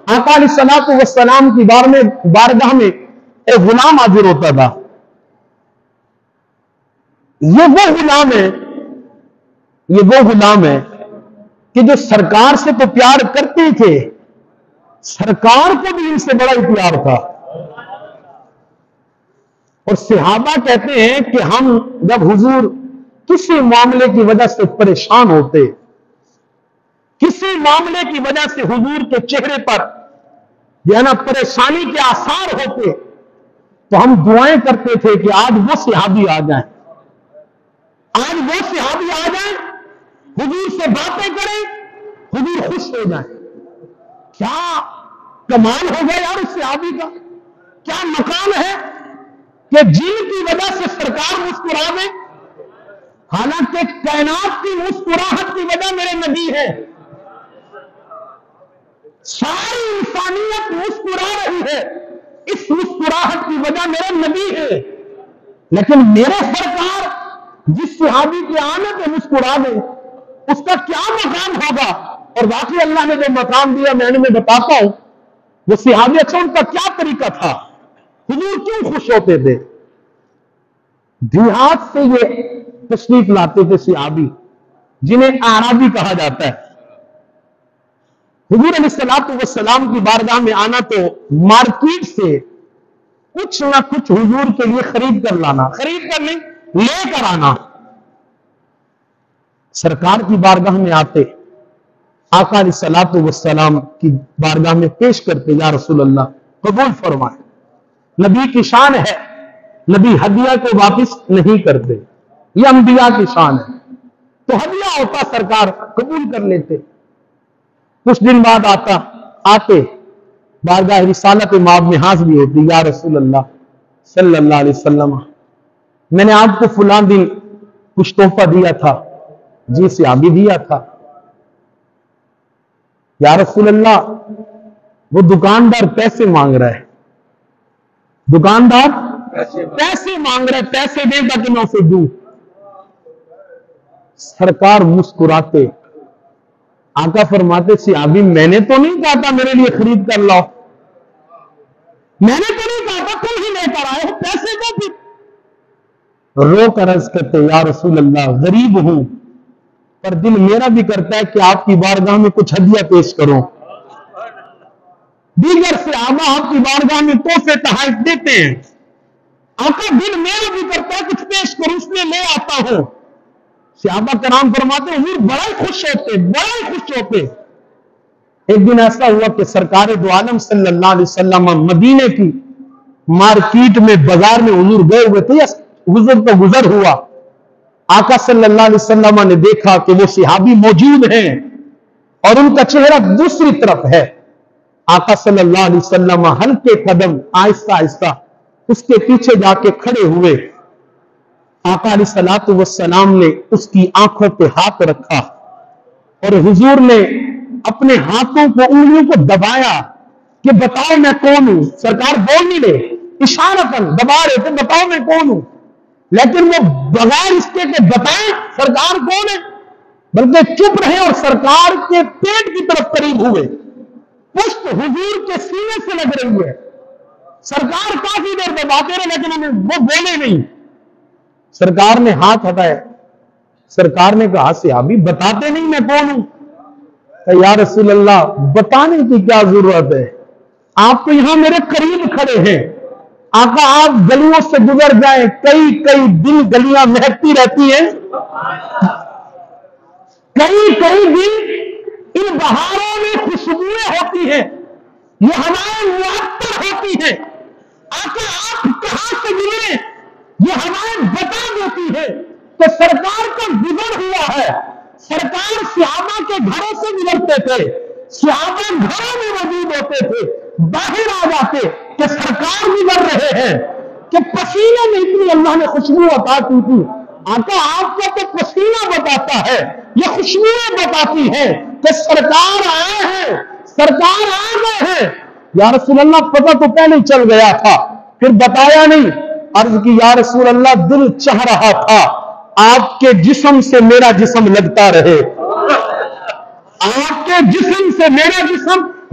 آقا علیہ الصلوۃ والسلام کی بارگاہ میں ایک غلام حاضر ہوتا تھا. یہ وہ غلام ہے کہ جو سرکار سے تو پیار کرتے تھے، سرکار کو بھی ان سے بڑا ہی پیار تھا. اور صحابہ کہتے ہیں کہ ہم جب حضور کسی معاملے کی وجہ سے پریشان ہوتے، کسی معاملے کی وجہ سے حضور کے چہرے پر پریشانی کے آثار ہوتے، تو ہم دعائیں کرتے تھے کہ آج وہ صحابی آ جائیں، حضور سے باتیں کریں، حضور خوش ہو جائیں. کیا کمال ہو گیا یار اس صحابی کا، کیا مقام ہے کہ جن کی وجہ سے سرکار مسکرا دیں. حالانکہ کائنات کی مسکراہٹ کی وجہ میرے نبی ہے، ساری انسانیت مسکرا رہی ہے، اس مسکراہٹ کی وجہ میرے نبی ہے. لیکن میرے سرکار جس صحابی کے آنے پہ مسکرا دے، اس کا کیا مقام ہوگا. اور واقعی اللہ نے جو مقام دیا میں بتاتا ہوں. وہ صحابی اچھا ان کا کیا طریقہ تھا، حضور کیوں خوش ہوتے تھے. دیہات سے یہ تشریف لاتے تھے صحابی، جنہیں اعرابی کہا جاتا ہے. حضور علیہ الصلوۃ والسلام کی بارگاہ میں آنا تو مارکیٹ سے کچھ نہ کچھ حضور کے لیے خرید کر نہیں لے کر آنا. سرکار کی بارگاہ میں آتے، آقا علیہ الصلوۃ والسلام کی بارگاہ میں پیش کرتے، یا رسول اللہ قبول فرمائے. نبی کی شان ہے، نبی ہدیہ کو واپس نہیں کرتے، یہ انبیاء کی شان ہے. تو ہدیہ ہوتا سرکار قبول کر لیتے. کچھ دن بعد آتے بارگاہ رسالت مآب میں حاضری ہوتی، یا رسول اللہ صلی اللہ علیہ وسلم میں نے آپ کو فلاں دن کچھ تحفہ دیا تھا. جی صحابی دیا تھا. یا رسول اللہ وہ دکاندار پیسے مانگ رہا ہے، پیسے دے گا کہ میں اسے دوں. سرکار مسکراتے، آقا فرماتے صحابی میں نے تو نہیں کہا تھا میرے لیے خرید کر لاؤ، میں نے تو نہیں کہا تھا تم ہی لے کر آئے ہو، پیسے دو. پھر رو کر عرض کرتے، یا رسول اللہ غریب ہوں پر دل میرا بھی کرتا ہے کہ آپ کی بارگاہ میں کچھ ہدیہ پیش کروں. دیگر صحابہ آپ کی بارگاہ میں تحفے تحائف دیتے ہیں، آقا دل میرا بھی کرتا ہے کچھ پیش کروں، اس لیے لے آتا ہوں. صحابہ کرام فرماتے ہیں حضور بڑا ہی خوش ہوتے. ایک دن ایسا ہوا کہ سرکار دو عالم صلی اللہ علیہ وسلم مدینے کی مارکیٹ میں بازار میں حضور گئے ہوئے تھے، حضور کا گزر ہوا. آقا صلی اللہ علیہ وسلم نے دیکھا کہ وہ صحابی موجود ہیں اور ان کا چہرہ دوسری طرف ہے. آقا صلی اللہ علیہ وسلم ہلکے قدم آہستہ آہستہ اس کے پیچھے جا کے کھڑے ہوئے. آقا علیہ الصلوۃ والسلام نے اس کی آنکھوں پہ ہاتھ رکھا اور حضور نے اپنے ہاتھوں کو انگلیوں کو دبایا کہ بتاؤ میں کون ہوں. سرکار بول نہیں رہے، اشارتاً دبا رہے تھے بتاؤ میں کون ہوں، لیکن وہ بغیر اس کے کہ بتائیں سرکار کون ہے، بلکہ چپ رہے اور سرکار کے پیٹ کی طرف قریب ہوئے. پشت حضور کے سینے سے لگ رہی ہے. سرکار کافی دیر دباتے رہے لیکن وہ بولے نہیں. سرکار نے ہاتھ ہٹایا، سرکار نے کہا صحابی بتاتے نہیں میں کون ہوں. یا رسول اللہ بتانے کی کیا ضرورت ہے، آپ تو یہاں میرے قریب کھڑے ہیں. آقا آپ گلیوں سے گزر جائیں، کئی دن گلیاں مہکتی رہتی ہیں، کئی دن ان بہاروں میں خوشبوئیں ہوتی ہیں، یہ ہوائیں معطر ہوتی ہیں. آقا آپ کہاں سے ملے، یہ ہوائیں بتا دیتی ہے کہ سرکار کا گزر ہوا ہے. سرکار صحابہ کے گھروں سے گزرتے تھے، صحابہ گھروں میں موجود ہوتے تھے، باہر آ جاتے کہ سرکار گزر رہے ہیں، کہ پسینے میں اتنی اللہ نے خوشبو عطا کی تھی. آقا آپ کا تو پسینہ بتاتا ہے، یہ خوشبوئیں بتاتی ہیں کہ سرکار آئے ہیں، سرکار آ گئے ہیں. یا رسول اللہ پتہ تو پہلے چل گیا تھا، پھر بتایا نہیں. عرض کی یا رسول اللہ دل چاہ رہا تھا آپ کے جسم سے میرا جسم لگتا رہے، آپ کے جسم سے میرا جسم